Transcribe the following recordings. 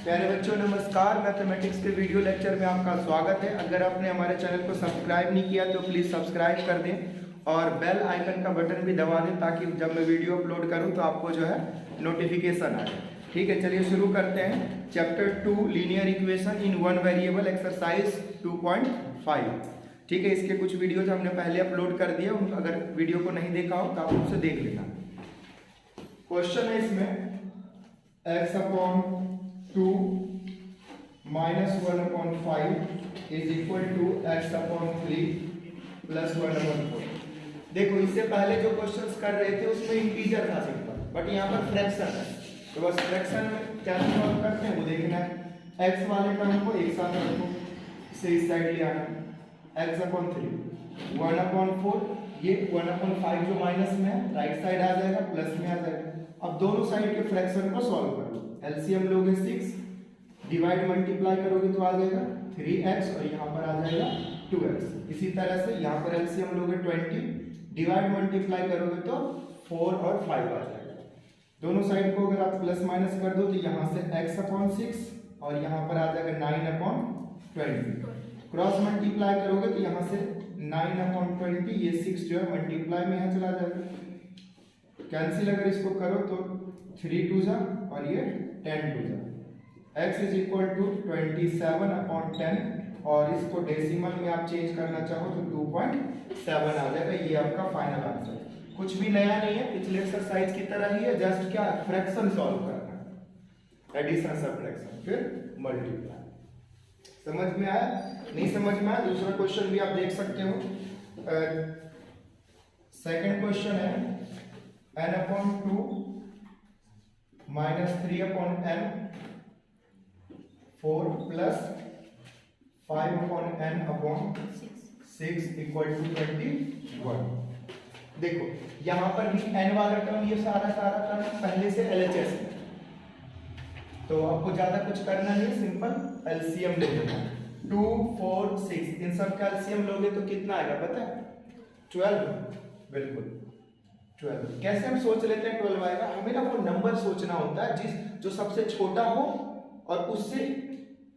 प्यारे बच्चों नमस्कार। मैथमेटिक्स के वीडियो लेक्चर में आपका स्वागत है। अगर आपने हमारे चैनल को सब्सक्राइब नहीं किया तो प्लीज़ सब्सक्राइब कर दें और बेल आइकन का बटन भी दबा दें ताकि जब मैं वीडियो अपलोड करूं तो आपको जो है नोटिफिकेशन आ जाए। ठीक है, चलिए शुरू करते हैं। Chapter 2 linear equation in one variable exercise 2.5। ठीक है, इसके कुछ वीडियोज हमने पहले अपलोड कर दिए, अगर वीडियो को नहीं देखा हो तो आप उनसे देख लेना। क्वेश्चन है इसमें x upon 2 minus 1/5 is equal to x upon 3 plus 1/4। देखो, इससे पहले जो क्वेश्चंस कर रहे थे उसमें इंटीजर था सिंपल, बट यहाँ पर फ्रैक्शन है, तो बस फ्रैक्शन में कैसे सॉल्व करते हैं वो देखना है। x वाले टर्म को एक साथ रखो, इसे इस साइड ले आना, x अपॉन 3 1/4, ये 1/5 जो माइनस में है राइट साइड आ जाएगा, प्लस में आ जाएगा। अब दोनों साइड के फ्रैक्शन को सॉल्व करो। एलसीएम लोगे 6, डिवाइड मल्टीप्लाई करोगे तो आ जाएगा 3x और यहाँ पर आ जाएगा 2x। इसी तरह से यहाँ पर एलसीएम लोगे 20, डिवाइड मल्टीप्लाई करोगे तो 4 और 5 आ जाएगा। दोनों साइड को अगर आप प्लस माइनस कर दो तो यहाँ से x अपॉन 6 और यहाँ पर आ जाएगा 9/20। क्रॉस मल्टीप्लाई करोगे तो यहाँ से 9/20, ये 6 जो है मल्टीप्लाई में यहाँ चला जाएगा। कैंसिल अगर इसको करो तो 3 2 जा और ये 10 2 जा। x इज इक्वल टू 27/10 और इसको डेसिमल में आप चेंज करना चाहो तो 2.7 आ जाएगा। ये आपका फाइनल आंसर। कुछ भी नया नहीं है, पिछले एक्सरसाइज की तरह ही है, जस्ट क्या फ्रैक्शन सॉल्व करना है, एडिशन सब्ट्रैक्शन फिर मल्टीप्लाई। समझ में आया? नहीं समझ में आया दूसरा क्वेश्चन भी आप देख सकते हो। सेकंड क्वेश्चन है n/2 minus 3/n 4 plus 5/n/6 equal to 21। देखो यहां पर भी n वाला टर्म, ये सारा टर्म पहले से LHS है, तो आपको ज्यादा कुछ करना नहीं, सिंपल एलसीएम ले लेना। 2 4 6 इन सब का एलसीएम लोगे तो कितना आएगा पता है? 12। बिल्कुल 12। कैसे हम सोच लेते हैं 12 आएगा? हमें ना वो नंबर सोचना होता है जो सबसे छोटा हो और उससे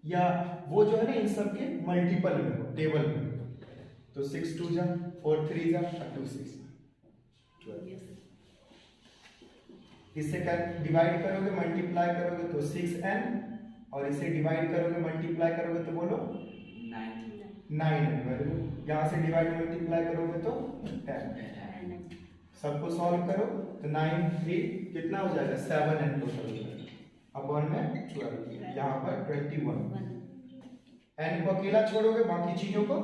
या वो जो है ना इन सब के मल्टीपल में हो, टेबल में। तो 6 2 जा, 4 3 जा, 2 6 12। इससे क्या डिवाइड करोगे मल्टीप्लाई करोगे तो 6n और इसे डिवाइड करोगे मल्टीप्लाई करोगे तो बोलो 9। यहाँ से डिवाइड मल्टीप्लाई करोगे तो 10। सबको सॉल्व करो तो 9 3 कितना हो जाएगा? 7n टोटल अपॉन में 12, यहाँ पर 21। n को अकेला छोड़ोगे, बाकी चीजों को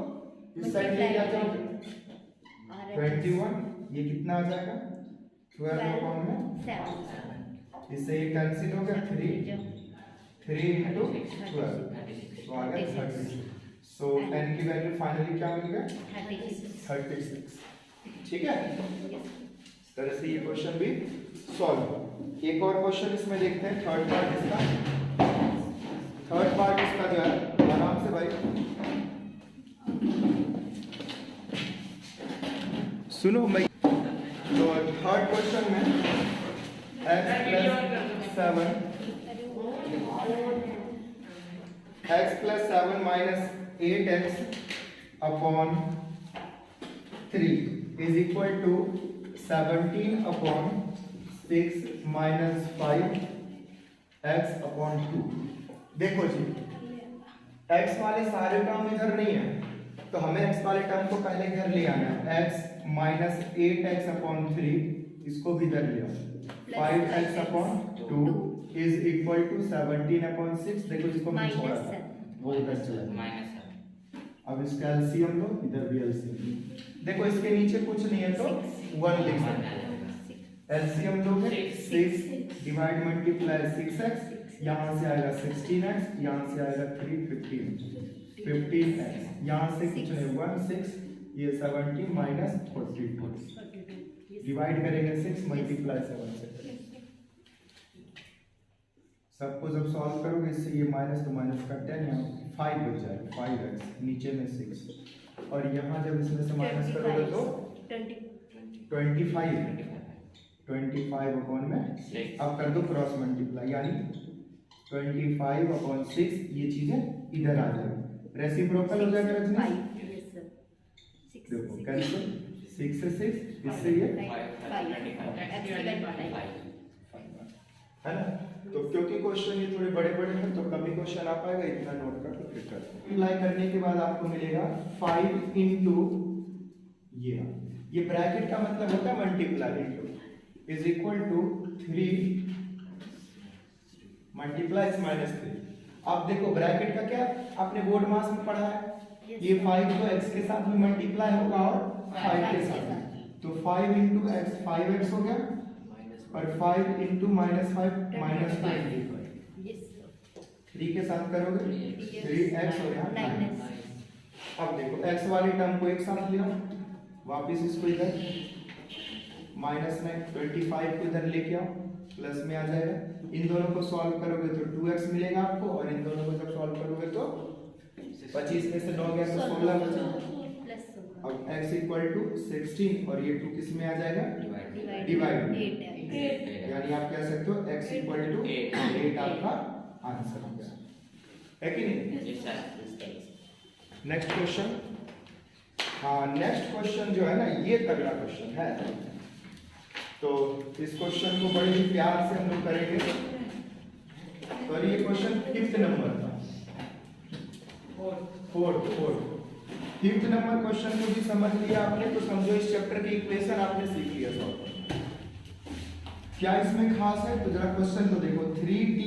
इस साइड ले जाओगे 21, ये कितना आ जाएगा? 12 अपॉन में 7। इससे ये कैंसिल हो गया, 3 into 12 तो आ गया 36। सो n की वैल्यू फाइनली क्या मिल गया? 36। ठीक है, इस तरह से ये क्वेश्चन भी सॉल्व हुआ। एक और क्वेश्चन इसमें देखते हैं, थर्ड पार्ट इसका जो है, आराम से भाई सुनो भाई। तो थर्ड क्वेश्चन में x plus 7 minus 8x upon 3 is equal to 17/6 minus 5x upon 2। देखो जी, x वाले सारे टर्म इधर नहीं है, तो हमें x वाले टर्म को पहले इधर ले आना है। x माइनस 8x अपॉन 3 इसको भी इधर ले आओ, 5x upon 2 is equal to 17/6। देखो इसको मैं छोड़ा था वो इधर चला माइनस। अब इसका एलसीएम लो, इधर भी एलसीएम। देखो इसके नीचे कुछ नहीं है तो 1 लिख सकते हैं। एलसीएम लोगे 6 डिवाइड मल्टीप्लाई 6x, यहाँ से आएगा 16x, यहाँ से आएगा 3 15x, यहाँ से कुछ नहीं 1 6, ये 17 माइनस 42 डिवाइड करेंगे 6 मल्टीप्लाई 7 से। सबको जब सॉल्व करोगे इससे ये माइनस तो माइनस का 10 यहाँ 5 बच जाएगा, 5x नीचे में 6 और यहाँ जब इसमें से माइनस करोगे तो 25 अपॉन में अब कर दो क्रॉस मल्टीप्लाई, यानी 25/6 ये चीजें इधर आ जाएगी, रेसिप्रोकल हो जाएगा रजनी। देखो कैंसिल 6 से 6 इससे ये है ना। तो क्योंकि क्वेश्चन ये थोड़े बड़े बड़े हैं तो कभी क्वेश्चन आ पाएगा, इतना नोट कर तो फिर कर अप्लाई करने के बाद आपको मिलेगा 5 इंटू ये ब्रैकेट का मतलब होता है multiply into is equal to 3 multiply -3। अब देखो ब्रैकेट का क्या आपने बोर्ड मास में पढ़ा है, ये 5 तो x के साथ भी मल्टीप्लाई होगा और 5 के साथ, तो 5 इंटू x 5x हो गया और 5 इंटू -5 -25। 3 के साथ करोगे 3x हो गया। अब देखो x वाले टर्म को एक साथ ले आओ, वापिस इसको इधर -25 को इधर लेके आओ, प्लस में आ जाएगा। इन दोनों को सॉल्व करोगे तो 2x मिलेगा आपको, और इन दोनों को जब सॉल्व करोगे तो 25 में से 9 गया तो 16 बचा। अब x इक्वल टू 16 और ये 2 किस में आ जाएगा, डिवाइड, यानी आप कह सकते हो x इक्वल टू 8 आपका आंसर हो गया, है कि नहीं। Next question. हाँ नेक्स्ट क्वेश्चन जो है ना ये तगड़ा क्वेश्चन है, तो इस क्वेश्चन को बड़े ही प्यार से हम लोग करेंगे। और ये क्वेश्चन 5th नंबर था, 4th 5th नंबर क्वेश्चन को भी समझ लिया आपने तो समझो इस चैप्टर की इक्वेशन आपने सीख लिया सॉल्व। क्या इसमें खास है तो जरा क्वेश्चन को देखो, 3t -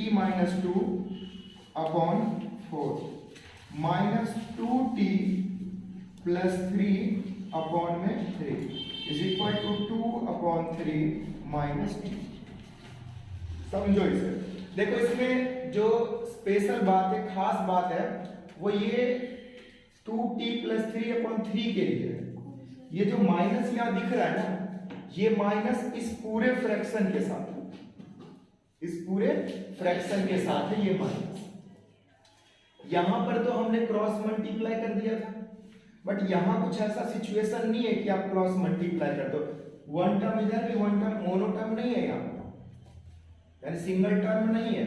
2/4 -2t + 3/3 is equal to 2/3 - t। समझो इसे। देखो इसमें जो स्पेशल बात है, खास बात है, वो ये 2t + 3/3 के लिए है। ये जो माइनस यहाँ दिख रहा है ना, ये माइनस इस पूरे फ्रैक्शन के साथ, इस पूरे फ्रैक्शन के साथ है ये माइनस। यहां पर तो हमने क्रॉस मल्टीप्लाई कर दिया था, बट यहां कुछ ऐसा सिचुएशन नहीं है कि आप क्रॉस मल्टीप्लाई कर दो। वन टर्म इधर भी, वन टर्म मोनो टर्म नहीं है यहाँ, यानी सिंगल टर्म नहीं है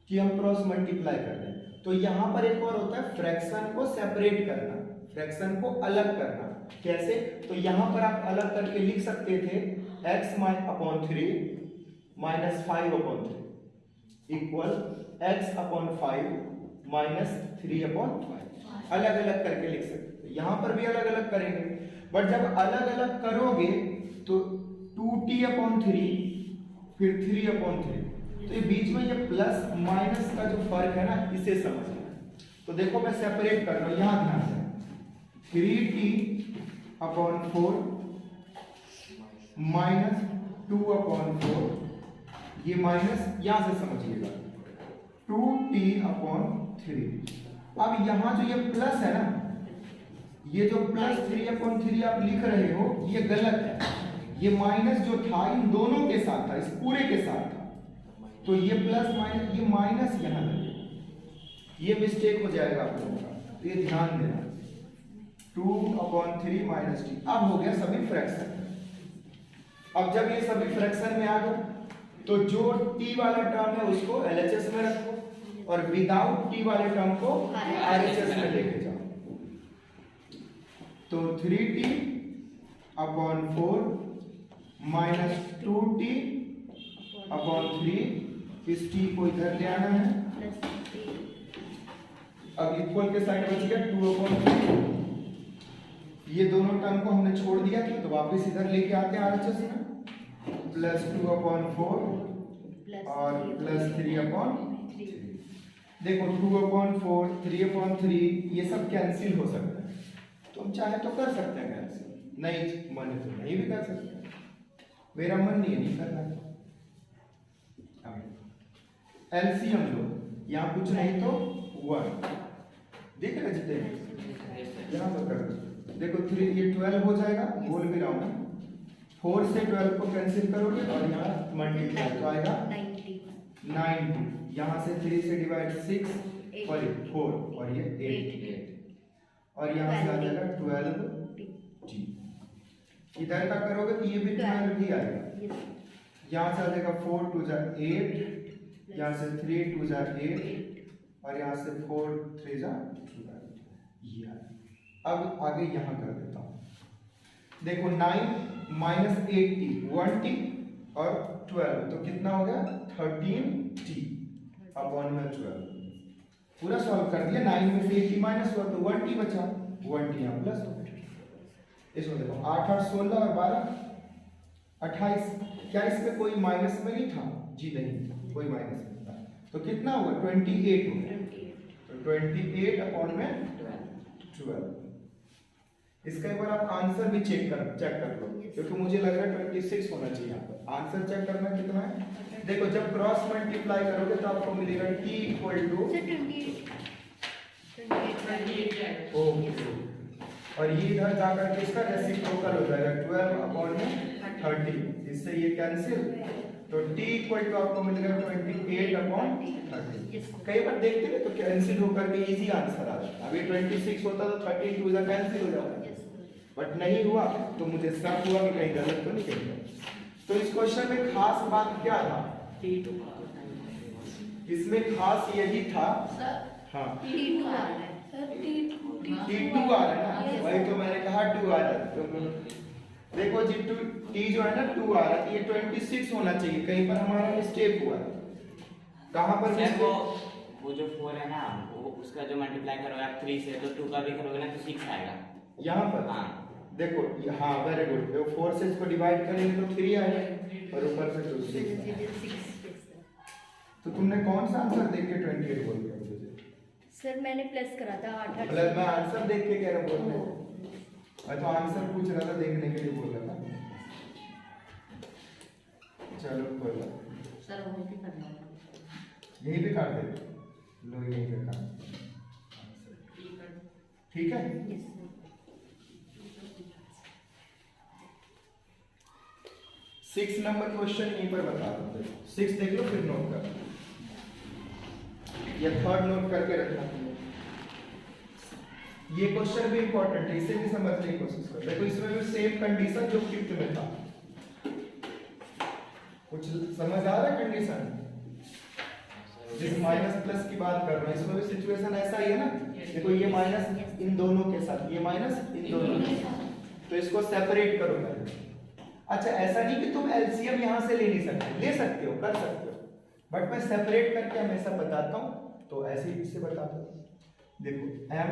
कि हम क्रॉस मल्टीप्लाई कर दें। तो यहां पर एक और होता है फ्रैक्शन को सेपरेट करना, फ्रैक्शन को अलग करना। कैसे, तो यहां पर आप अलग करके लिख सकते थे x/3 -5/3 इक्वल x/5 -3/5, अलग अलग करके लिख सकते। यहां पर भी अलग अलग करेंगे, बट जब अलग अलग करोगे तो 2t/3 फिर 3/3, तो ये बीच में ये प्लस माइनस का जो फर्क है ना इसे समझना। तो देखो मैं सेपरेट कर रहा हूं, यहां ध्यान दें, 3t/4 -2/4, ये माइनस यहां से समझिएगा 2t/3। अब यहां जो ये प्लस है ना, ये जो प्लस 3/3 आप लिख रहे हो ये गलत है, ये माइनस जो था इन दोनों के साथ था, इस पूरे के साथ था, तो ये प्लस माइनस, ये माइनस यहां लगेगा, ये मिस्टेक हो जाएगा आप लोगों का, तो ये ध्यान देना। 2/3 - t अब हो गया सभी फ्रैक्शन। अब जब ये सभी फ्रैक्शन में आ गए तो जो t वाला टर्म है उसको LHS में रखो और विदाउट t वाले टर्म को RHS में लेके जाओ। तो 3t/4 -2t/3, इस t को इधर ले आना है। अब इक्वल के साइड बच गया 2/3, ये दोनों टर्म को हमने छोड़ दिया था तो वापस इधर लेके आते हैं RHS में, +2/4 और +3/3। देखो 2/4 3/3 ये सब कैंसिल हो सकता है, तो हम चाहे तो कर सकते हैं कैंसिल, नहीं मन है तो नहीं भी कर सकते हैं, मेरा मन नहीं करना। एलसीएम लो, यहाँ कुछ नहीं तो 1 दिख रहा है जितने यहाँ पर करो। देखो 3 ये 12 हो जाएगा, बोल भी रहा हूँ, 4 से 12 को कैंसिल करोगे और यहाँ मल्टीप्लाई तो आएगा 90, यहाँ से 3 से डिवाइड 6 और 4 और ये 8 और यहाँ से आ जाएगा 12t। इधर का करोगे तो ये भी 12 ही आएगा, यहाँ से आ जाएगा 4 × 2 = 8 यहाँ से 3 2 जा 8 और यहाँ से 4 3 जा 12। ये अब आगे यहाँ कर देता हूँ। देखो 9 माइनस 8t 1t और 12 तो कितना हो गया 13t अपॉन में 12। पूरा सॉल्व कर दिया। 9 में से 8t माइनस हुआ तो 1t बचा, 1t यहाँ प्लस हो। इसमें देखो 8 8 16 और 12 28। क्या इसमें कोई माइनस में नहीं था? जी नहीं, कोई माइनस नहीं था। तो कितना हुआ 28 हो गया। तो 28 अपॉन में 12। इसका एक बार आप आंसर भी चेक कर लो, क्योंकि मुझे लग रहा है 26 होना चाहिए यहाँ पर। आंसर चेक करना कितना है। देखो जब क्रॉस मल्टीप्लाई करोगे तो आपको मिलेगा t इक्वल टू और ये इधर जाकर के इसका रेसिप्रोकल हो जाएगा 12 अपॉन में 30। इससे ये कैंसिल, तो t इक्वल टू आपको मिलेगा 28 अपॉन 30। कई बार देखते हैं तो कैंसिल होकर के इजी आंसर आ जाता है। अभी 26 होता तो 30 टू जा कैंसिल हो जाता, बट नहीं हुआ तो मुझे शक हुआ कि कहीं गलत तो नहीं करेंगे। तो इस क्वेश्चन में खास बात क्या था? इसमें खास यही था, हाँ T2 आ रहा है ना, वही तो मैंने कहा 2 आ रहा है। देखो जी T जो है ना 2 आ रहा है, ये 26 होना चाहिए। कहीं पर हमारा मिस्टेक हुआ है। कहाँ पर मिस्टेक? वो जो 4 है ना, वो उसका जो मल्टीप्लाई करोगे आप 3 से तो 2 का भी करोगे ना तो 6 आएगा यहाँ पर। हाँ देखो हाँ वेरी गुड। 4 से इसको डिवाइड करेंगे तो 3 आएगा और ऊपर से 6। तो तुमने कौन सा आंसर देख के 28 बोल दिया मुझे? सर मैंने प्लस करा था 8 8। मतलब मैं आंसर देख के कह रहा बोल रहा हूँ। मैं तो आंसर पूछ रहा था, देखने के लिए बोल रहा था। चलो कोई बात सर वो भी करना है, यही भी काट दे लो, यही पे काट। ठीक है। Yes sir. 6 नंबर क्वेश्चन यहीं पर बता दो। 6 देख लो फिर नोट कर, या 3rd नोट करके रखना। ये क्वेश्चन भी इंपॉर्टेंट है, इसे भी समझने की कोशिश करो। देखो इसमें भी सेम कंडीशन जो 5th में था। कुछ समझ आ रहा है कंडीशन? जिस माइनस प्लस की बात कर रहा हूं, इसमें भी सिचुएशन ऐसा ही है ना। देखो ये माइनस इन दोनों के साथ, ये माइनस इन दोनों के साथ, तो इसको सेपरेट करो पहले। अच्छा ऐसा नहीं कि तुम एलसीएम यहां से ले नहीं सकते, ले सकते हो, कर सकते हो, बट मैं सेपरेट करके हमेशा बताता हूं, तो ऐसे ही इसे बताता हूं। देखो m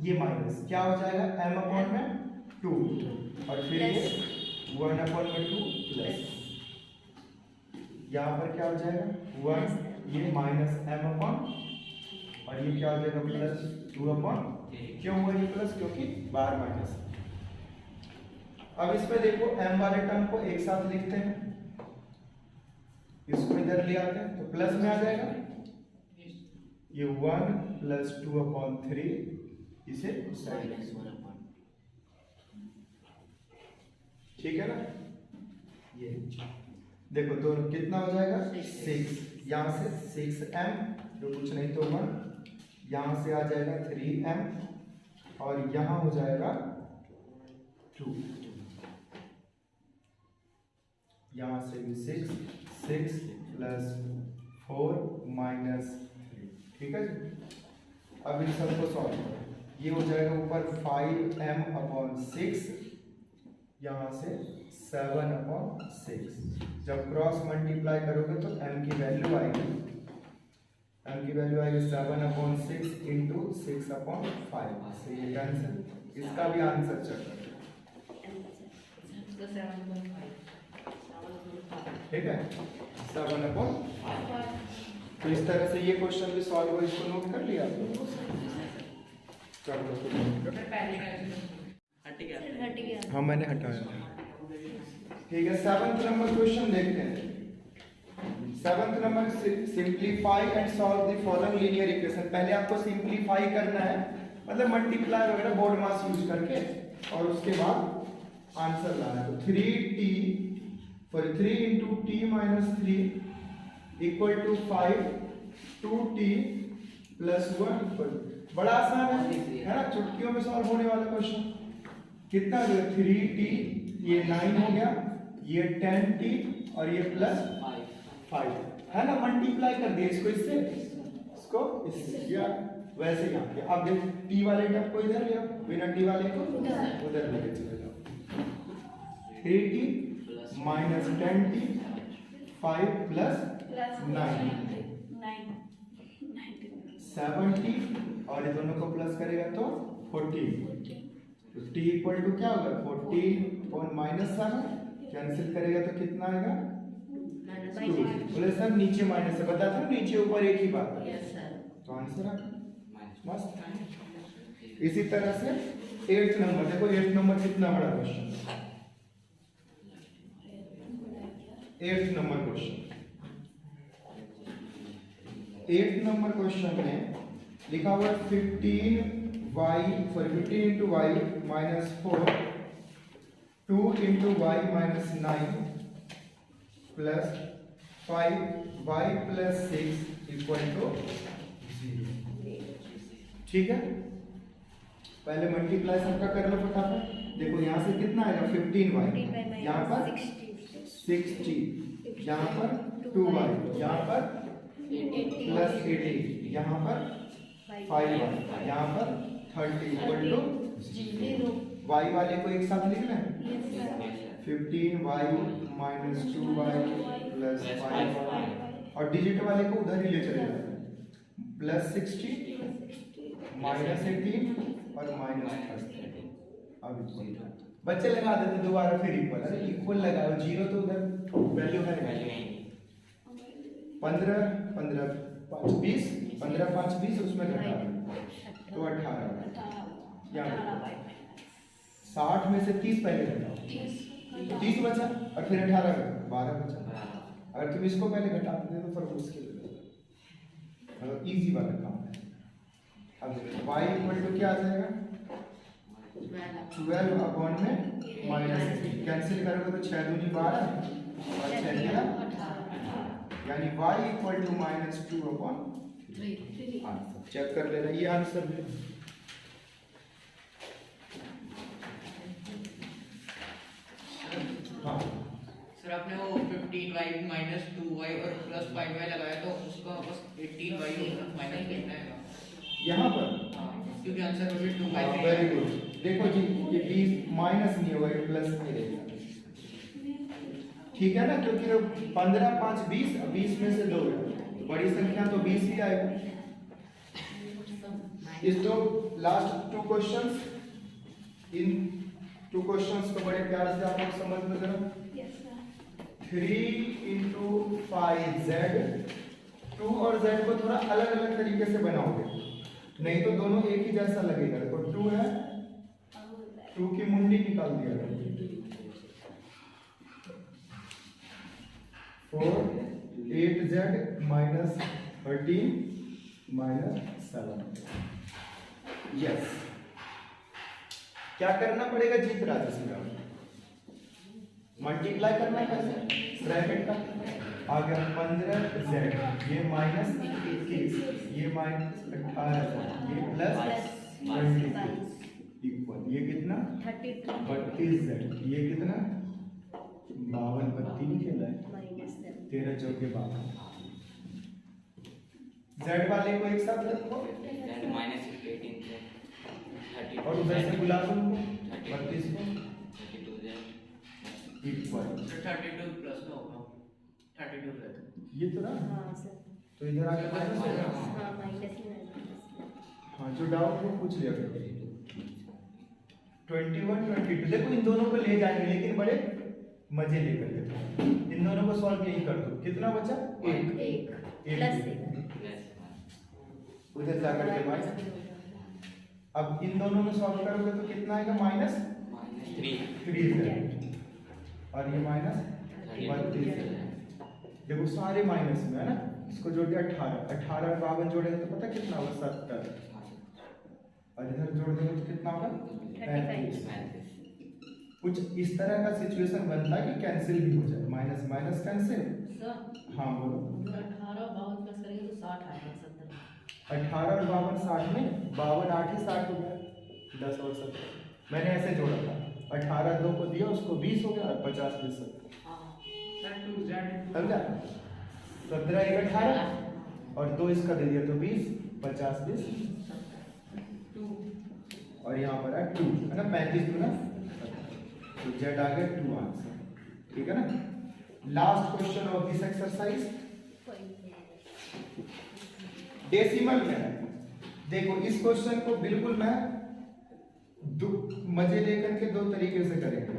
ये माइनस क्या हो जाएगा, m अपॉन में 2 और फिर ये 1 अपॉन में 2 प्लस, यहाँ पर क्या हो जाएगा 1, ये माइनस m अपॉन और ये क्या हो जाएगा प्लस 2 अपॉन। क्यों हुआ ये प्लस? क्योंकि बाहर माइनस। अब इसमें देखो m वाले टर्म को एक साथ लिखते हैं, इसको इधर ले आते हैं तो प्लस में आ जाएगा। ये 1 प्लस 2 अपॉन 3, इसे ठीक है ना। ये देखो तो कितना हो जाएगा 6, यहाँ से 6m जो कुछ नहीं तो 1, यहाँ से आ जाएगा 3m और यहाँ हो जाएगा 2, यहाँ से भी 6 प्लस 4 माइनस 3। ठीक है जी। अब इन सबको सॉल्व करो। ये हो जाएगा ऊपर 5m अपॉन 6, यहाँ से 7 अपॉन 6। जब क्रॉस मल्टीप्लाई करोगे तो m की वैल्यू आएगी, 7 अपॉन 6 इंटू 6 अपॉन 5 से ये कैंसिल। इसका भी आंसर चेक करो। ठीक है 7 अपॉन 5। तो इस तरह से ये क्वेश्चन भी सॉल्व हो, इसको नोट कर लिया आप लोग? हाँ मैंने हटाया। ठीक है 7th नंबर क्वेश्चन देखते हैं। 7th number simplify and solve the following linear equation. पहले आपको सिंप्लीफाई करना है, मतलब मल्टीप्लाई वगैरह बोर्ड मास यूज करके, और उसके बाद आंसर लाना है। तो 3 into T minus 3 equal to 5, 2t plus 1 equal. बड़ा आसान है ना, चुटकियों में सॉल्व होने वाला क्वेश्चन। कितना हो गया 3t, ये 9 हो गया, ये 10t और ये प्लस 5। है ना, मल्टीप्लाई कर दिया इसको इससे, इसको इससे, या वैसे यहाँ पे अब देख टी वाले टर्म को इधर ले आओ, बिना टी वाले को उधर लेके चले जाओ। 3t minus 10t 5 plus 9 7t और ये दोनों को प्लस करेगा तो 14। तो t इक्वल टू क्या होगा 14 और माइनस 7 कैंसिल करेगा तो कितना आएगा 2। बोले सर नीचे माइनस है, बता था नीचे ऊपर एक ही बात है, तो आंसर आ गया। मस्त। इसी तरह से 8th नंबर देखो, 8th नंबर कितना बड़ा question, 8th number question. 8th number question में लिखा हुआ 15 into y minus 4 2 into y minus 9 plus 5y plus 6 equal to 0। ठीक है, पहले मल्टीप्लाई सबका कर लो फटाफट। देखो यहाँ से कितना आएगा 15y, यहाँ पर 60, यहाँ पर 2y, यहाँ पर प्लस 80, यहाँ पर 5y, यहाँ पर 30 इक्वल टू 0। y वाले को एक साथ लिखना है 15y minus 2y plus 5y, और डिजिट वाले को उधर ही ले चले जाते हैं, प्लस 60 माइनस 18 और माइनस 30। अब इक्वल बच्चे लगा देते दोबारा फिर इक्वल, अरे इक्वल लगाओ, जीरो तो उधर वैल्यू है 15 15 5 20, 15 5 20 उसमें घटा तो 18, यहाँ 60 में से 30 पहले घटाओ, 30 बचा और फिर 18 12 बचा। अगर तुम इसको पहले घटाते थे तो फिर मुश्किल हो जाता, मतलब इजी वाला काम है। अब देखो y इक्वल टू क्या आ जाएगा 12 अपॉन में माइनस, कैंसिल करोगे तो 6 दूनी 12 और 6 दिया 18, यानी y equal to minus 2 upon 3। Answer check कर लेना, ये आंसर है। हाँ सर आपने वो 15y माइनस 2y और प्लस 5y लगाया तो उसका बस 18y माइनस कितना है यहाँ पर, क्योंकि आंसर हो गया 2y। Very good. देखो जी ये 20 माइनस नहीं होगा, ये प्लस में रहेगा, ठीक है ना, क्योंकि 15 5 20, 20 में से 2 है, बड़ी संख्या तो 20 ही आएगा। इस दो लास्ट 2 क्वेश्चंस, इन 2 क्वेश्चंस को बड़े प्यार से आप लोग समझ में जरा। 3 into 5z, 2 और z को थोड़ा अलग अलग तरीके से बनाओगे, नहीं तो दोनों एक ही जैसा लगेगा। देखो 2 है, 2 की मुंडी निकाल दिया, 4 8z माइनस 13 माइनस 7। यस, क्या करना पड़ेगा जीत राजा सिंह, मल्टीप्लाई करना है कैसे, ब्रैकेट का आ गया 15z, ये माइनस 21, ये माइनस 18, ये प्लस 22 इक्वल, ये कितना 32z, ये कितना 52 बत्ती नहीं खेला है, 13 चौके 52। z वाले को एक साथ रखो माइनस 18 से 30 और उधर से बुला दो 32 को इक्वल 32 प्लस में होगा 32 रहता है ये तो ना, हाँ सर, तो इधर आके माइनस हो गया। हाँ माइनस ही माइनस। हाँ जो डाउट वो पूछ लिया करो। 21 22 देखो इन दोनों को ले जाएंगे लेकिन बड़े मजे लेकर के, इन दोनों को सॉल्व यही कर दो, कितना बचा 1 एक प्लस 1 उधर जाकर के माइनस, अब इन दोनों में सॉल्व करोगे तो कितना आएगा माइनस 3 और ये माइनस 32। देखो सारे माइनस में है ना, इसको जोड़ दिया 18 और 52 जोड़ेंगे तो पता कितना होगा 70, और इधर जोड़ देंगे तो कितना होगा 35। कुछ इस तरह का सिचुएशन बनता है कि कैंसिल भी हो जाए, माइनस माइनस कैंसिल। हाँ बोलो 18 52 प्लस करेंगे तो 60 आएगा 70। 18 और 52 60 में 52 8 ही 60 हो गया, 10 और 70 मैंने ऐसे जोड़ा था, 18 2 को दिया उसको 20 हो गया और 50 20 70 समझा। 17 एक 18 और 2 इसका दे दिया तो 20, 50 20 और यहाँ पर है 2 है ना, 35 गुना तो जेड आ गया 2 आंसर। ठीक है ना। Last question of this exercise decimal में है। देखो इस क्वेश्चन को बिल्कुल मैं मजे लेकर के 2 तरीके से करेंगे।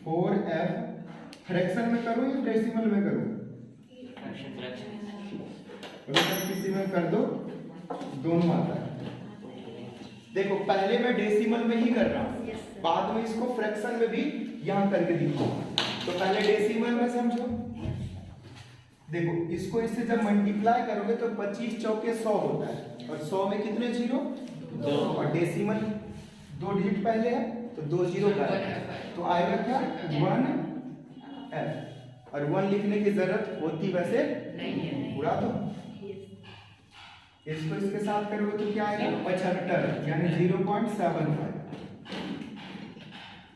4f फ्रैक्शन में करूं या डेसिमल में करूं? फ्रैक्शन किसी में कर दो, दोनों आता है। देखो पहले मैं डेसिमल में ही कर रहा हूं, बाद में इसको फ्रैक्शन में भी यहां करके दिखाऊंगा। तो पहले डेसिमल में समझो। देखो इसको इससे जब मल्टीप्लाई करोगे तो 25 चौके 100 होता है और 100 में कितने जीरो? 2 और डेसिमल 2 डिजिट पहले है तो 2 जीरो का तो आएगा क्या 1f और 1 लिखने की जरूरत होती वैसे नहीं है। पूरा तो इसको इसके साथ करोगे तो क्या आएगा 75 यानी 0.75।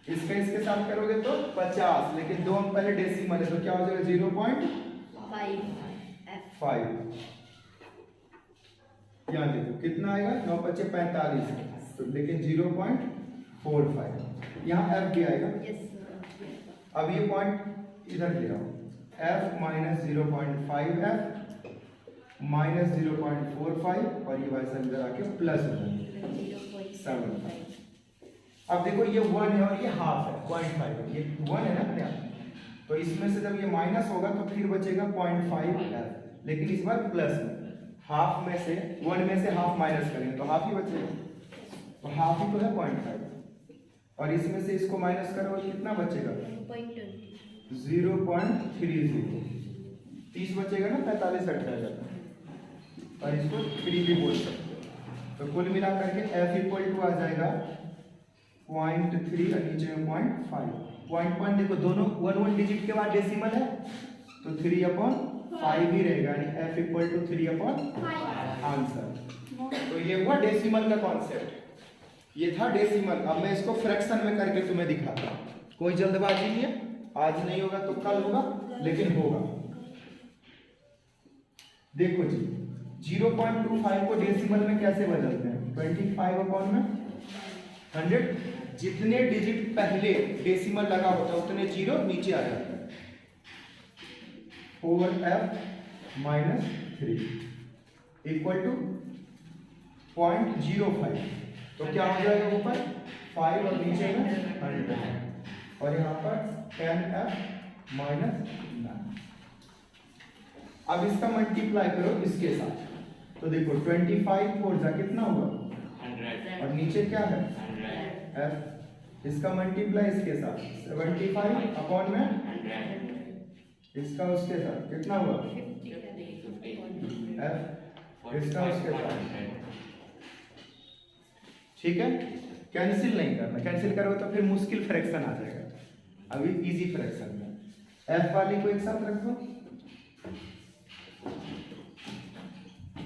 इसका इसके साथ करोगे तो 50 लेकिन 2 अंक पहले डेसिमल है तो क्या हो जाएगा 0.5। यहाँ देखो कितना आएगा 9 × 45 तो लेकिन 0.45 यहाँ f भी आएगा। अब ये पॉइंट इधर ले आओ f -0.5f -0.45 और ये वैसा इधर आके प्लस हो जाएगा 0.75। अब देखो ये 1 है और ये हाफ है 0.5 है, ये 1 है ना अपने आप तो इसमें से जब ये माइनस होगा तो फिर बचेगा 0.5f लेकिन इस बार प्लस में हाफ में से 1 में से हाफ माइनस करेंगे तो हाफ ही बचेगा तो हाफ ही तो है 0.5 और इसमें से इसको माइनस करोगे कितना बचेगा 0.30 30 बचेगा ना 45 हट जाएगा और इसको 3 भी बोल सकते हो। तो कुल मिला करके f = आ जाएगा 0.3 और नीचे में 0.5 0.1 देखो दोनों 1 डिजिट के बाद डेसिमल है तो 3/5 ही रहेगा यानी f = 3/5 आंसर। तो ये हुआ डेसिमल का कॉन्सेप्ट, ये था डेसिमल। अब मैं इसको फ्रैक्शन में करके तुम्हें दिखाता हूं। कोई जल्दबाजी नहीं है, आज नहीं होगा तो कल होगा लेकिन होगा। देखो जी 0.25 को डेसिमल में कैसे बदलते हैं 25/100 जितने डिजिट पहले डेसिमल लगा होता है उतने जीरो नीचे आ जाता है 4f - 3 = 0.05 तो क्या हो जाएगा ऊपर 5 और नीचे में 100 और यहाँ पर 10f - 9। अब इसका मल्टीप्लाई करो इसके साथ तो देखो 25 4 जा कितना होगा 100 और नीचे क्या है 100 f इसका मल्टीप्लाई इसके साथ 75/100 इसका उसके साथ कितना हुआ f इसका उसके साथ। ठीक है कैंसिल नहीं करना, कैंसिल करोगे तो फिर मुश्किल फ्रैक्शन आ जाएगा, अभी इजी फ्रैक्शन में f वाली को एक साथ रखो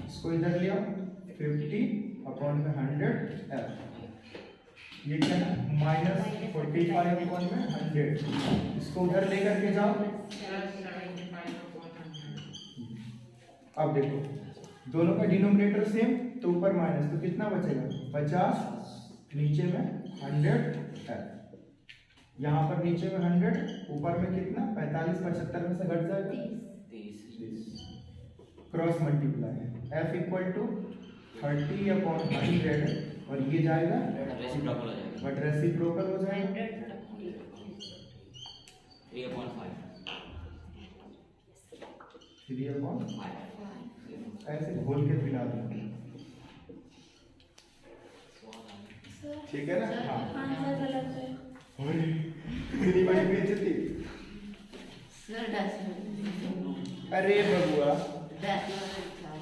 इसको इधर ले आओ 50/100 f ये क्या है -45/100 इसको उधर लेकर के जाओ। अब देखो दोनों का डिनोमिनेटर सेम तो ऊपर माइनस तो कितना बचेगा 50 नीचे में 100 f यहाँ पर नीचे में 100 ऊपर में कितना 45 75 में से घट जाएगा 30 क्रॉस मल्टीप्लाई f = 30/100 और ये जाएगा बट रेसिप्रोकल हो जाएगा 3/5 ऐसे घोल के पिला दो ठीक है ना। हाँ मेरी बड़ी बेइज्जती अरे बबुआ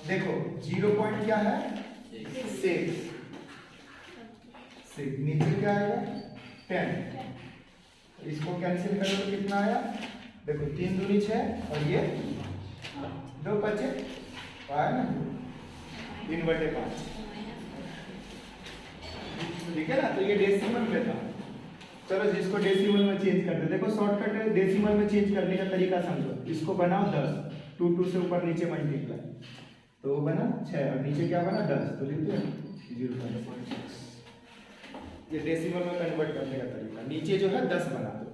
देखो 0 पॉइंट क्या है 6 नीचे क्या आएगा 10 इसको कैंसिल करो तो कितना आया देखो 3 दूनी 6 और ये 2 बचे आया ना 3/5 ठीक है ना। तो ये डेसिमल में था। चलो जिसको डेसिमल में चेंज करते देखो शॉर्टकट है डेसिमल में चेंज करने का तरीका समझो। इसको बनाओ 10 2 से ऊपर नीचे मल्टीप्लाई, तो वो बना 6 और नीचे क्या बना 10, तो लिख दिया 0.6। ये डेसिमल में कन्वर्ट करने का तरीका। नीचे जो है 10 बना दो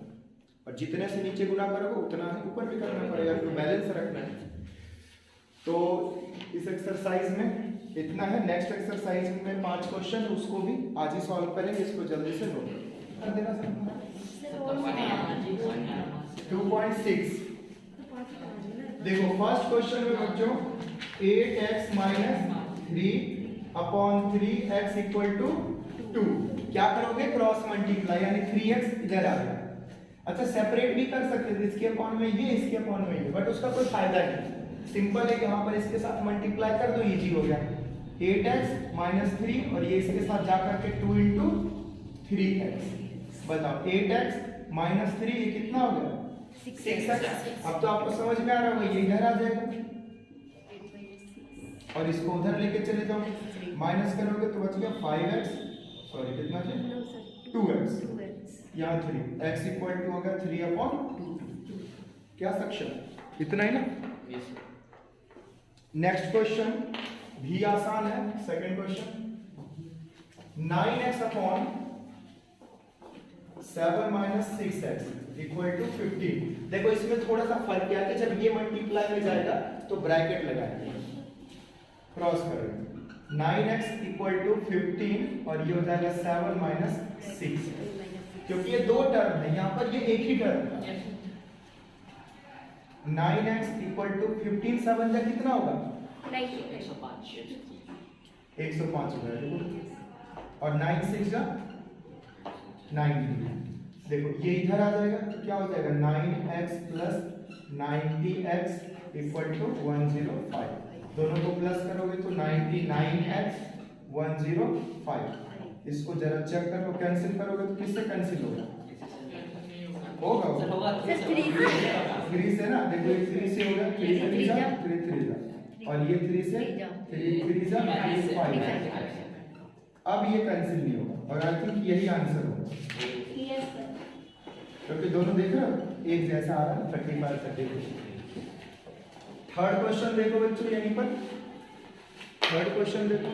और जितने से नीचे गुना करोगे उतना ही ऊपर भी करना पड़ेगा, तो बैलेंस रखना है। तो इस एक्सरसाइज में इतना है। नेक्स्ट एक्सरसाइज में 5 क्वेश्चन, उसको भी आज ही सॉल्व करेंगे। इसको जल्दी से नोट कर देना सर। 2.6 देखो फर्स्ट क्वेश्चन में बच्चों 8x minus 3 upon 3x equal to 2 क्या करोगे, क्रॉस मल्टीप्लाई, यानी 3x इधर आ गया। अच्छा सेपरेट भी कर सकते थे, इसके अपॉन में ये, इसके अपॉन में ये, बट उसका कोई फायदा नहीं। सिंपल है, यहाँ पर इसके साथ मल्टीप्लाई कर दो, इजी हो गया। 8x माइनस 3 और ये इसके साथ जाकर के 2 इंटू 3x। बताओ 8x माइनस 3 ये कितना हो गया 6x। अब तो आपको समझ में आ रहा होगा, ये इधर आ जाएगा और इसको उधर लेके चले जाओ, माइनस करोगे तो बच गया 5x, सॉरी कितना है 2x, यहाँ 3 x इक्वल टू होगा 3 अपॉन 2। क्या सक्षम, इतना ही ना। नेक्स्ट क्वेश्चन भी आसान है। Second question 9x upon 7 minus 6x equal to 15। देखो इसमें थोड़ा सा फर्क क्या है कि जब ये मल्टीप्लाई में जाएगा तो ब्रैकेट लगाएंगे, क्रॉस करेंगे। 9x इक्वल टू 15 और ये हो जाएगा 7 माइनस 6, क्योंकि ये दो टर्म है, यहाँ पर ये एक ही टर्म है। 9x इक्वल टू 15 7 जा कितना होगा 105 होगा, और 9 6 जा 90। देखो ये इधर आ जाएगा तो क्या हो जाएगा 9x plus 90x equal to 105। दोनों को प्लस करोगे तो 99x 105। इसको जरा चेक कर लो, कैंसिल करोगे तो किससे कैंसिल होगा, होगा 3 से ना। देखो ये 3 से होगा, 3 जा और ये 3 से 3 जा 5। अब ये कैंसिल नहीं होगा और आई थिंक यही आंसर होगा, क्योंकि दोनों देख रहे हो एक जैसा आ रहा है 35 32। थर्ड क्वेश्चन देखो बच्चों, यहीं पर थर्ड क्वेश्चन देखो।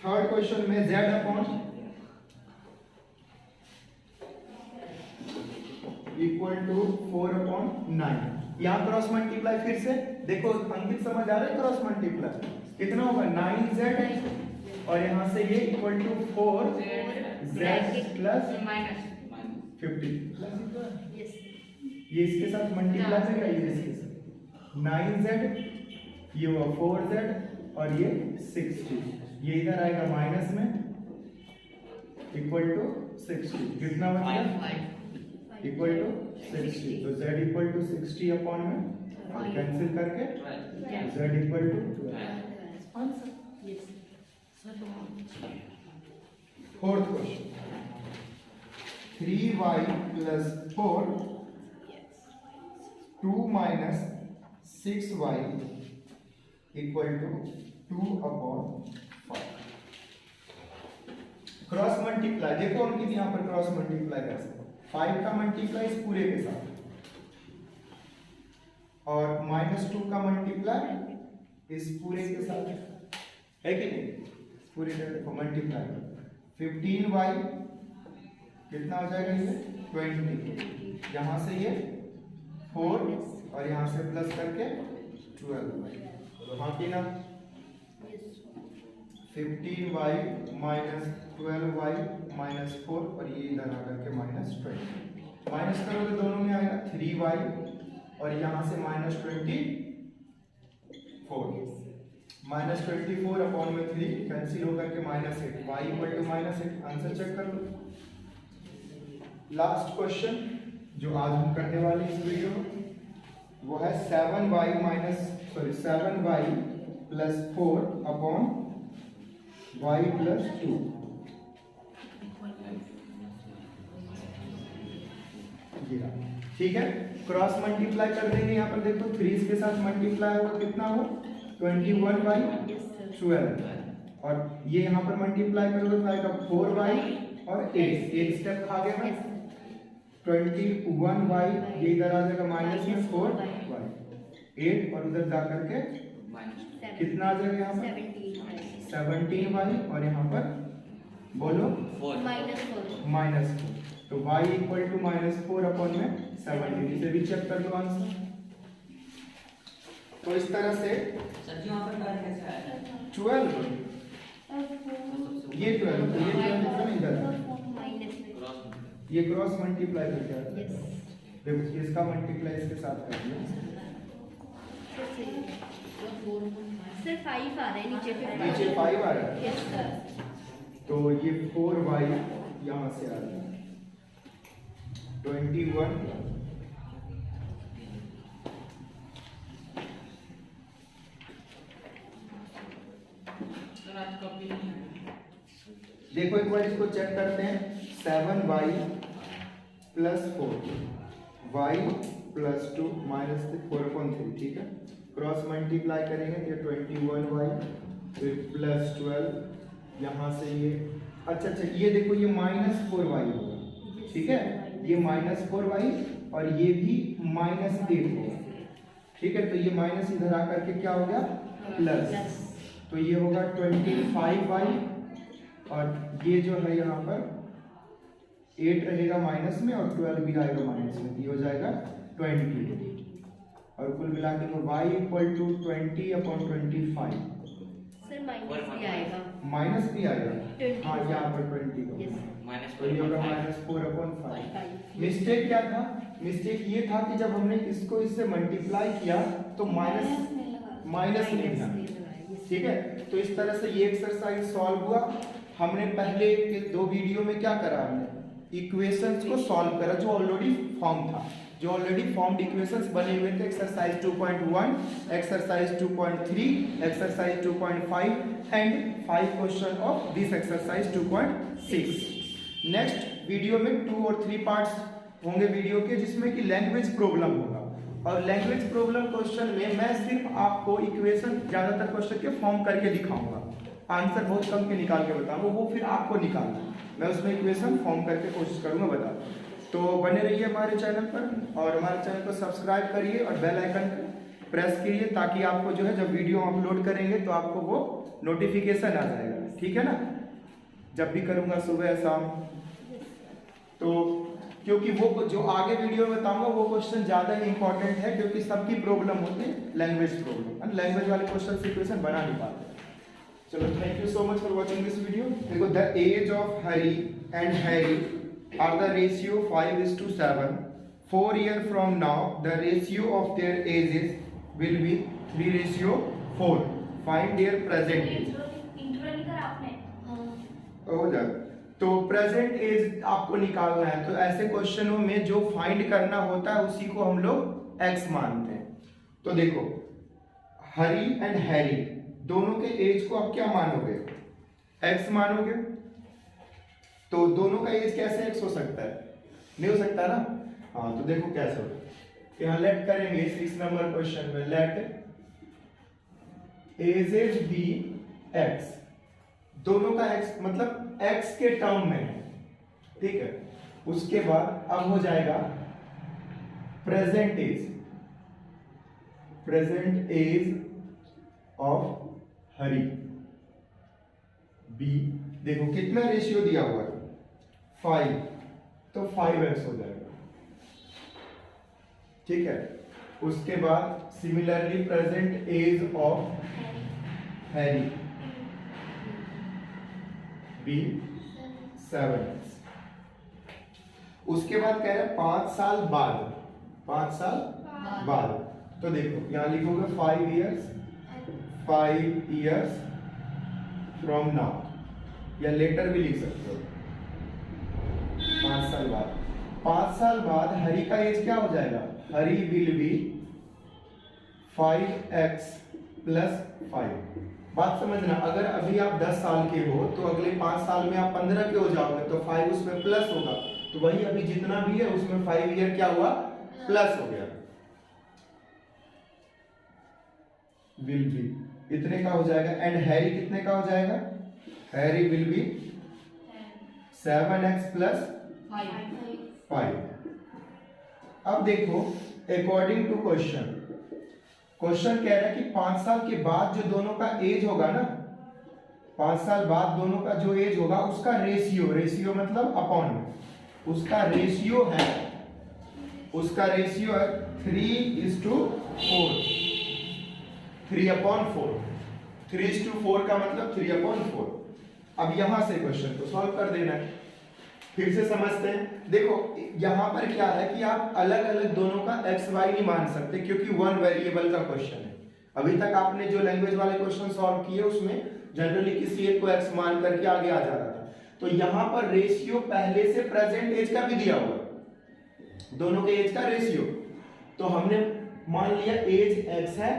थर्ड क्वेश्चन में z upon equal to 4 upon 9। यहाँ क्रॉस मल्टीप्लाई फिर से देखो, अंकित समझ आ रहा है, क्रॉस मल्टीप्लाई कितना होगा 9z और यहाँ से ये इक्वल टू 4z प्लस -50 ये इसके साथ मल्टीप्लाई करेगा, ये इसके साथ 9z ये हुआ 4z और ये 60, ये इधर आएगा माइनस में इक्वल टू 60। कितना बचेगा इक्वल टू 60, तो z इक्वल टू 60 अपॉन में कैंसिल करके z equal to 12। Fourth question 3y plus 4 2 minus 6y equal to 2 upon 5। Cross multiply देखो उनकी यहाँ पर क्रॉस मल्टीप्लाई कर सकते 5 का मल्टीप्लाई इस पूरे के साथ और -2 का मल्टीप्लाई इस पूरे के साथ है कि नहीं, पूरे को मल्टीप्लाई 15y कितना हो जाएगा ये 20, यहाँ से ये 4 और यहाँ से प्लस करके 12y, तो हाँ कि ना 15y माइनस 12y माइनस 4 और ये इधर आकर के -20। माइनस करोगे दोनों में आएगा 3y और यहाँ से -24 -24 अपॉन में 3 कैंसिल होकर के -8 y equal to -8। Answer check कर लो। लास्ट क्वेश्चन जो आज हम करने वाले इस वीडियो में वो है 7y plus 4 upon y plus 2। ठीक है, क्रॉस मल्टीप्लाई कर देंगे। यहाँ पर देखो 3 के साथ मल्टीप्लाई होगा कितना हो 21/12 और ये यहाँ पर मल्टीप्लाई करोगे तो आएगा 4y और 8 एक स्टेप खा गया ना 21y, ये इधर आ जाएगा माइनस में 4y, 8 और उधर जा करके कितना आ जाएगा यहाँ पर 17y और यहाँ पर बोलो -4, तो y इक्वल टू -4 अपॉन में 17, इसे भी चेक कर लो आंसर। तो इस तरह से सर जी वहाँ पर बाहर कैसे आया 12, ये 12 तो ये 12 इसमें इधर है, ये क्रॉस मल्टीप्लाई करके आता है, देखो इसका मल्टीप्लाई इसके साथ कर दिया, सर 5 आ रहा है नीचे, नीचे 5 आ रहा है, यस सर। तो ये 4y यहाँ से आ रहा है 21 सर आज कॉपी नहीं है। देखो एक बार इसको चेक करते हैं, 7y plus 4 y plus 2 minus 4/3, ठीक है, क्रॉस मल्टीप्लाई करेंगे तो 21y फिर प्लस 12 यहाँ से ये, अच्छा ये देखो ये -4y होगा, ठीक है, ये -4y और ये भी -8 होगा, ठीक है, तो ये माइनस इधर आकर के क्या हो गया प्लस, तो ये होगा 25y और ये जो है यहाँ पर 8 रहेगा माइनस में और 12 भी आएगा माइनस में, ये हो जाएगा 20 और कुल मिला के y equal to 20/25, sir minus भी आएगा, माइनस भी आएगा, 20 हाँ यहाँ पर 20 का यस -4 तो ये होगा -4/5। मिस्टेक क्या था, मिस्टेक ये था कि जब हमने इसको इससे मल्टीप्लाई किया तो माइनस नहीं था, ठीक है, तो इस तरह से ये एक्सरसाइज सॉल्व हुआ। हमने पहले के 2 वीडियो में क्या करा, हमने इक्वेशंस को सॉल्व करा जो ऑलरेडी फॉर्म था, जो ऑलरेडी फॉर्म्ड इक्वेशंस बने हुए थे, exercise 2.1, exercise 2.3, exercise 2.5 and 5 question of this exercise 2.6। Next video में 2 और 3 पार्ट्स होंगे वीडियो के, जिसमें कि लैंग्वेज प्रॉब्लम होगा, और लैंग्वेज प्रॉब्लम क्वेश्चन में मैं सिर्फ आपको इक्वेशन ज्यादातर क्वेश्चन के फॉर्म करके दिखाऊंगा, आंसर बहुत कम के निकाल के बताऊंगा, वो फिर आपको निकालना, मैं उसमें इक्वेशन फॉर्म करके कोशिश करूंगा बता। तो बने रहिए हमारे चैनल पर और हमारे चैनल को सब्सक्राइब करिए और बेल आइकन प्रेस करिए, ताकि आपको जो है जब वीडियो अपलोड करेंगे तो आपको वो नोटिफिकेशन आ जाएगा, ठीक है ना, जब भी करूंगा सुबह शाम। तो क्योंकि वो जो आगे वीडियो में बताऊंगा वो क्वेश्चन ज्यादा ही इंपॉर्टेंट है, क्योंकि सबकी प्रॉब्लम होती है लैंग्वेज प्रॉब्लम, लैंग्वेज वाले क्वेश्चन सिचुएशन बना नहीं पाते। चलो thank you so much for watching this video. देखो the age of Hari and Harry are the ratio 5:7। 4 years from now the ratio of their ages will be 3:4। Find their present age। हो जाएगा, तो present as आपको निकालना है, तो ऐसे क्वेश्चनों में जो फाइंड करना होता है उसी को हम लोग एक्स मानते हैं। तो देखो हरी एंड हैरी दोनों के एज को आप क्या मानोगे, एक्स मानोगे, तो दोनों का एज कैसे एक्स हो सकता है, नहीं हो सकता ना, हाँ, तो देखो कैसे होगा, यहाँ लेट करेंगे 6 नंबर क्वेश्चन में, लेट एजेज बी एक्स, दोनों का एक्स मतलब एक्स के टर्म में है, ठीक है, उसके बाद अब हो जाएगा present age of Hari be, देखो कितना रेशियो दिया हुआ है 5, तो 5x हो जाएगा, ठीक है, उसके बाद similarly present age of Harry be 7x, उसके बाद कह रहे हैं 5 साल बाद, 5 साल बाद, तो देखो यहां लिखोगे 5 years फ्रॉम नाउ, या लेटर भी लिख सकते हो, 5 साल बाद। 5 साल बाद हरी का एज क्या हो जाएगा, हरी विल बी 5x + 5। बात समझना, अगर अभी आप 10 साल के हो तो अगले 5 साल में आप 15 के हो जाओगे, तो 5 उसमें प्लस होगा, तो वही अभी जितना भी है उसमें 5 ईयर क्या हुआ, प्लस हो गया, विल बी इतने का हो जाएगा। एंड हैरी कितने का हो जाएगा, हैरी विल बी 7x + 5, अब देखो अकॉर्डिंग टू क्वेश्चन, क्वेश्चन कह रहा है कि 5 साल के बाद जो दोनों का एज होगा ना, 5 साल बाद दोनों का जो एज होगा उसका रेशियो, रेशियो मतलब अपॉन, उसका रेशियो है 3:4, 3/4, 3:4 का मतलब 3/4। अब यहां से क्वेश्चन को सॉल्व कर देना है। फिर से समझते हैं। देखो यहां पर क्या है कि आप अलग अलग दोनों का एक्स वाई नहीं मान सकते, क्योंकि वन वेरिएबल का क्वेश्चन है। अभी तक आपने जो लैंग्वेज वाले क्वेश्चन सॉल्व किए उसमें जनरली किसी एक को एक्स मान करके आगे आ जा रहा था। तो यहां पर रेशियो पहले से प्रेजेंट एज का भी दिया हुआ है, दोनों के एज का रेशियो। तो हमने मान लिया एज x है,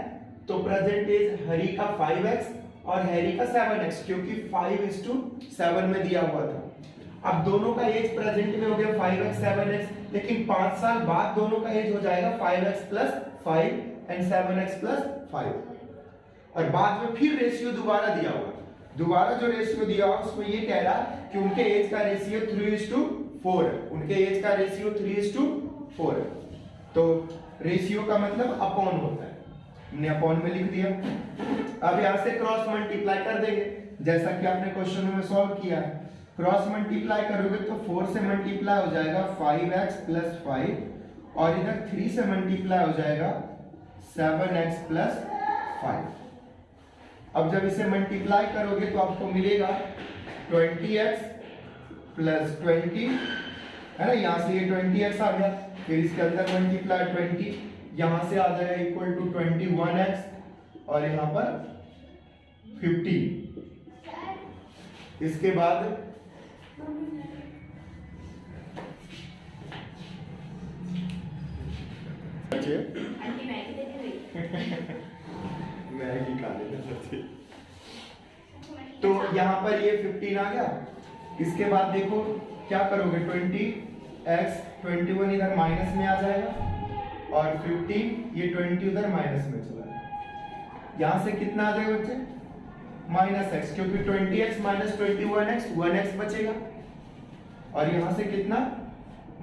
तो प्रेजेंट एज हरी का 5x और हैरी का 7x, क्योंकि 5:7 में दिया हुआ था। अब दोनों का एज प्रेजेंट में हो गया 5x 7x, लेकिन 5 साल बाद दोनों का एज हो जाएगा 5x + 5 एंड 7x + 5। और बाद में फिर रेशियो दोबारा दिया हुआ, दोबारा जो रेशियो दिया हुआ उसमें ये कह रहा कि उनके एज का रेशियो 3:4 है, उनके एज का रेशियो 3:4 है। तो रेशियो का मतलब अपॉन होता है, हमने अपॉन में लिख दिया। अब यहां से क्रॉस मल्टीप्लाई कर देंगे, जैसा कि आपने क्वेश्चन में सॉल्व किया है। क्रॉस मल्टीप्लाई करोगे तो 4 से मल्टीप्लाई हो जाएगा 5x + 5, और इधर 3 से मल्टीप्लाई हो जाएगा 7x + 5। अब जब इसे मल्टीप्लाई करोगे तो आपको मिलेगा 20x + 20, है ना, यहां से ये 20x आ गया, फिर इसके अंदर मल्टीप्लाई 20, यहां से आ जाएगा इक्वल टू 21x, और यहां पर 15। इसके बाद मैगी खा लेना। तो यहाँ पर ये 15 आ गया। इसके बाद देखो क्या करोगे, 20x 21 इधर माइनस में आ जाएगा, और 15 ये 20 उधर माइनस में चला जाएगा। यहाँ से कितना आ जाएगा बच्चे, -x, क्योंकि 20x - 21x 1x बचेगा, और यहाँ से कितना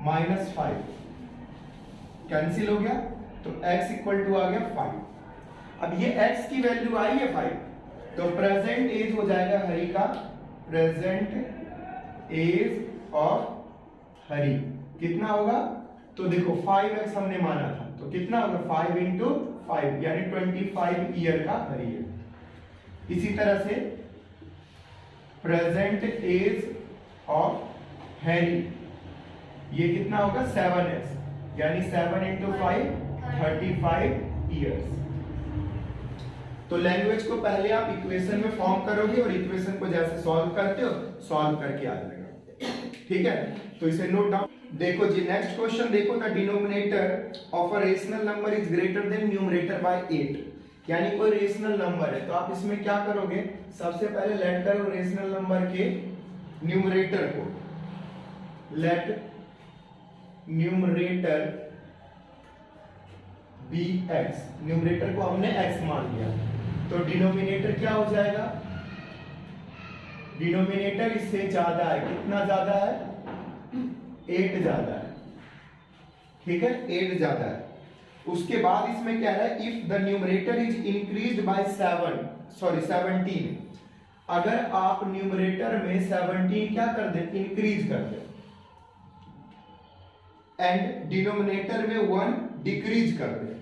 -5 कैंसिल हो गया, तो x = आ गया 5। अब ये x की वैल्यू आई है 5, तो प्रेजेंट एज हो जाएगा हरी का, प्रेजेंट एज ऑफ हरी कितना होगा, तो देखो 5x हमने माना था, तो कितना होगा 5 × 5 यानी 25 ईयर का हरी है। इसी तरह से प्रेजेंट एज ऑफ हैरी ये कितना होगा 7x, यानी 7 × 5 35 ईयर्स। तो लैंग्वेज को पहले आप इक्वेशन में फॉर्म करोगे, और इक्वेशन को जैसे सॉल्व करते हो सॉल्व करके आ जाएगा, ठीक है। तो इसे नोट डाउन। देखो जी नेक्स्ट क्वेश्चन देखो, the denominator of a rational number is greater than numerator bye 8, यानी कोई रेशनल नंबर है। तो आप इसमें क्या करोगे, सबसे पहले लेट करो रेशनल नंबर के न्यूमरेटर को, let numerator be x, numerator को हमने x मान लिया, तो डिनोमिनेटर क्या हो जाएगा, डिनोमिनेटर इससे ज्यादा है, कितना ज्यादा है 8 ज्यादा है, ठीक है 8 ज्यादा है। उसके बाद इसमें क्या है, if the numerator is increased by 17, अगर आप न्यूमरेटर में 17 क्या कर दे, इंक्रीज कर दे, एंड डिनोमिनेटर में 1 डिक्रीज कर दे,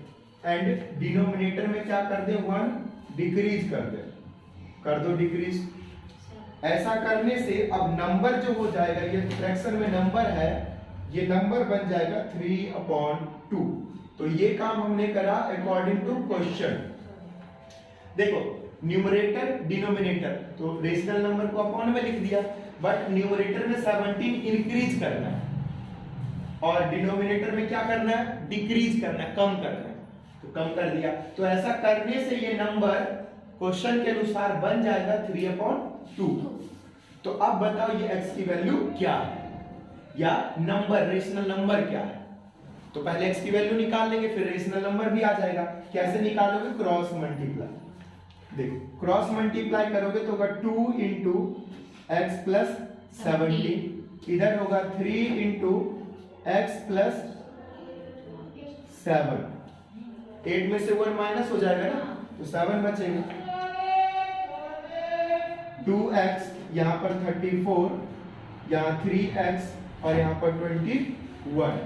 एंड डिनोमिनेटर में क्या कर दे 1 डिक्रीज कर दो डिक्रीज। ऐसा करने से अब नंबर जो हो जाएगा, ये फ्रैक्शन में नंबर है, ये नंबर बन जाएगा 3/2। तो ये काम हमने करा अकॉर्डिंग टू क्वेश्चन। देखो न्यूमरेटर डिनोमिनेटर, तो रेशनल नंबर को अपॉन में लिख दिया, बट न्यूमरेटर में 17 इंक्रीज करना है, और डिनोमिनेटर में क्या करना है, डिक्रीज करना है, कम करना है, तो कम कर दिया। तो ऐसा करने से ये नंबर क्वेश्चन के अनुसार बन जाएगा 3/2। तो अब बताओ ये x की वैल्यू क्या है, या नंबर रेशनल नंबर क्या है। तो पहले x की वैल्यू निकाल लेंगे, फिर रेशनल नंबर भी आ जाएगा। कैसे निकालोगे, क्रॉस मल्टीप्लाई। देखो क्रॉस मल्टीप्लाई करोगे तो होगा 2 × x + 17, इधर होगा 3 × x + 7। 8 में से 1 माइनस हो जाएगा ना, तो 7 बचेगा। 2x यहाँ पर 34, यहाँ 3x और यहाँ पर 21।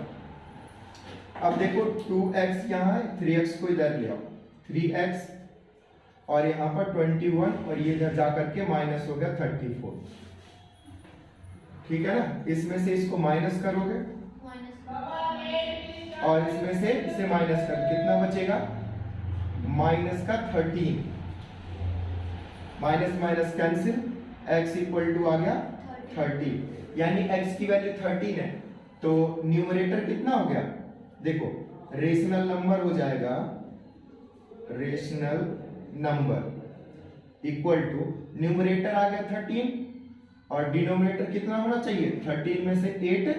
अब देखो 2x यहाँ है, 3x को इधर ले आओ, 3x और यहाँ पर 21 और ये इधर जाकर के माइनस हो गया 34। ठीक है ना, इसमें से इसको माइनस करोगे और इसमें से इसे माइनस कर, कितना बचेगा? माइनस का 13। Minus minus cancel, x equal to आ गया 30, यानी x की वैल्यू 13 है। तो न्यूमरेटर कितना हो गया? देखो रेशनल नंबर हो जाएगा, rational number equal to numerator आ गया 13 और डिनोमिनेटर कितना होना चाहिए? 13 में से 8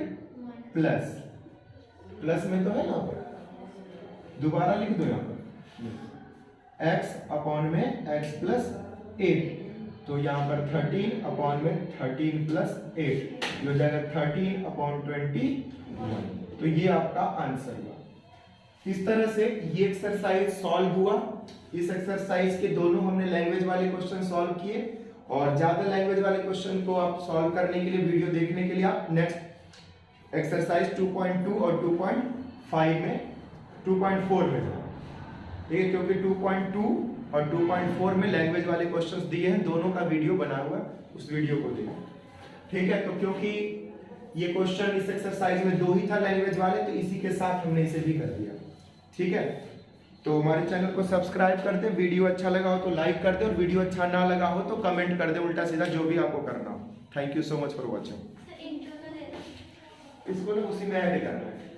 प्लस, प्लस में तो है ना, दोबारा लिख दो यहाँ पर x अपॉन में x प्लस 8, तो यहाँ पर 13 अपॉन में 13 प्लस 8 हो जाएगा 13 अपॉन 21। तो ये आपका आंसर हुआ। इस तरह से ये एक्सरसाइज सॉल्व हुआ। इस एक्सरसाइज के दोनों हमने लैंग्वेज वाले क्वेश्चन सॉल्व किए, और ज्यादा लैंग्वेज वाले क्वेश्चन को आप सॉल्व करने के लिए, वीडियो देखने के लिए आप नेक्स्ट एक्सरसाइज 2.2 और 2.5 में 2.4 में जाओ, ठीक है, क्योंकि 2.2 और 2.4 में लैंग्वेज वाले क्वेश्चंस दिए हैं, दोनों का वीडियो बना हुआ है, उस वीडियो को देखो। ठीक है, तो क्योंकि ये क्वेश्चन इस एक्सरसाइज में 2 ही था लैंग्वेज वाले, तो इसी के साथ हमने इसे भी कर दिया। ठीक है, तो हमारे चैनल को सब्सक्राइब कर दे, वीडियो अच्छा लगा हो तो लाइक कर दे, और वीडियो अच्छा ना लगा हो तो कमेंट कर दे, उल्टा सीधा जो भी आपको करना हो। Thank you so much for watching. इसको ना उसी में ऐड करना है।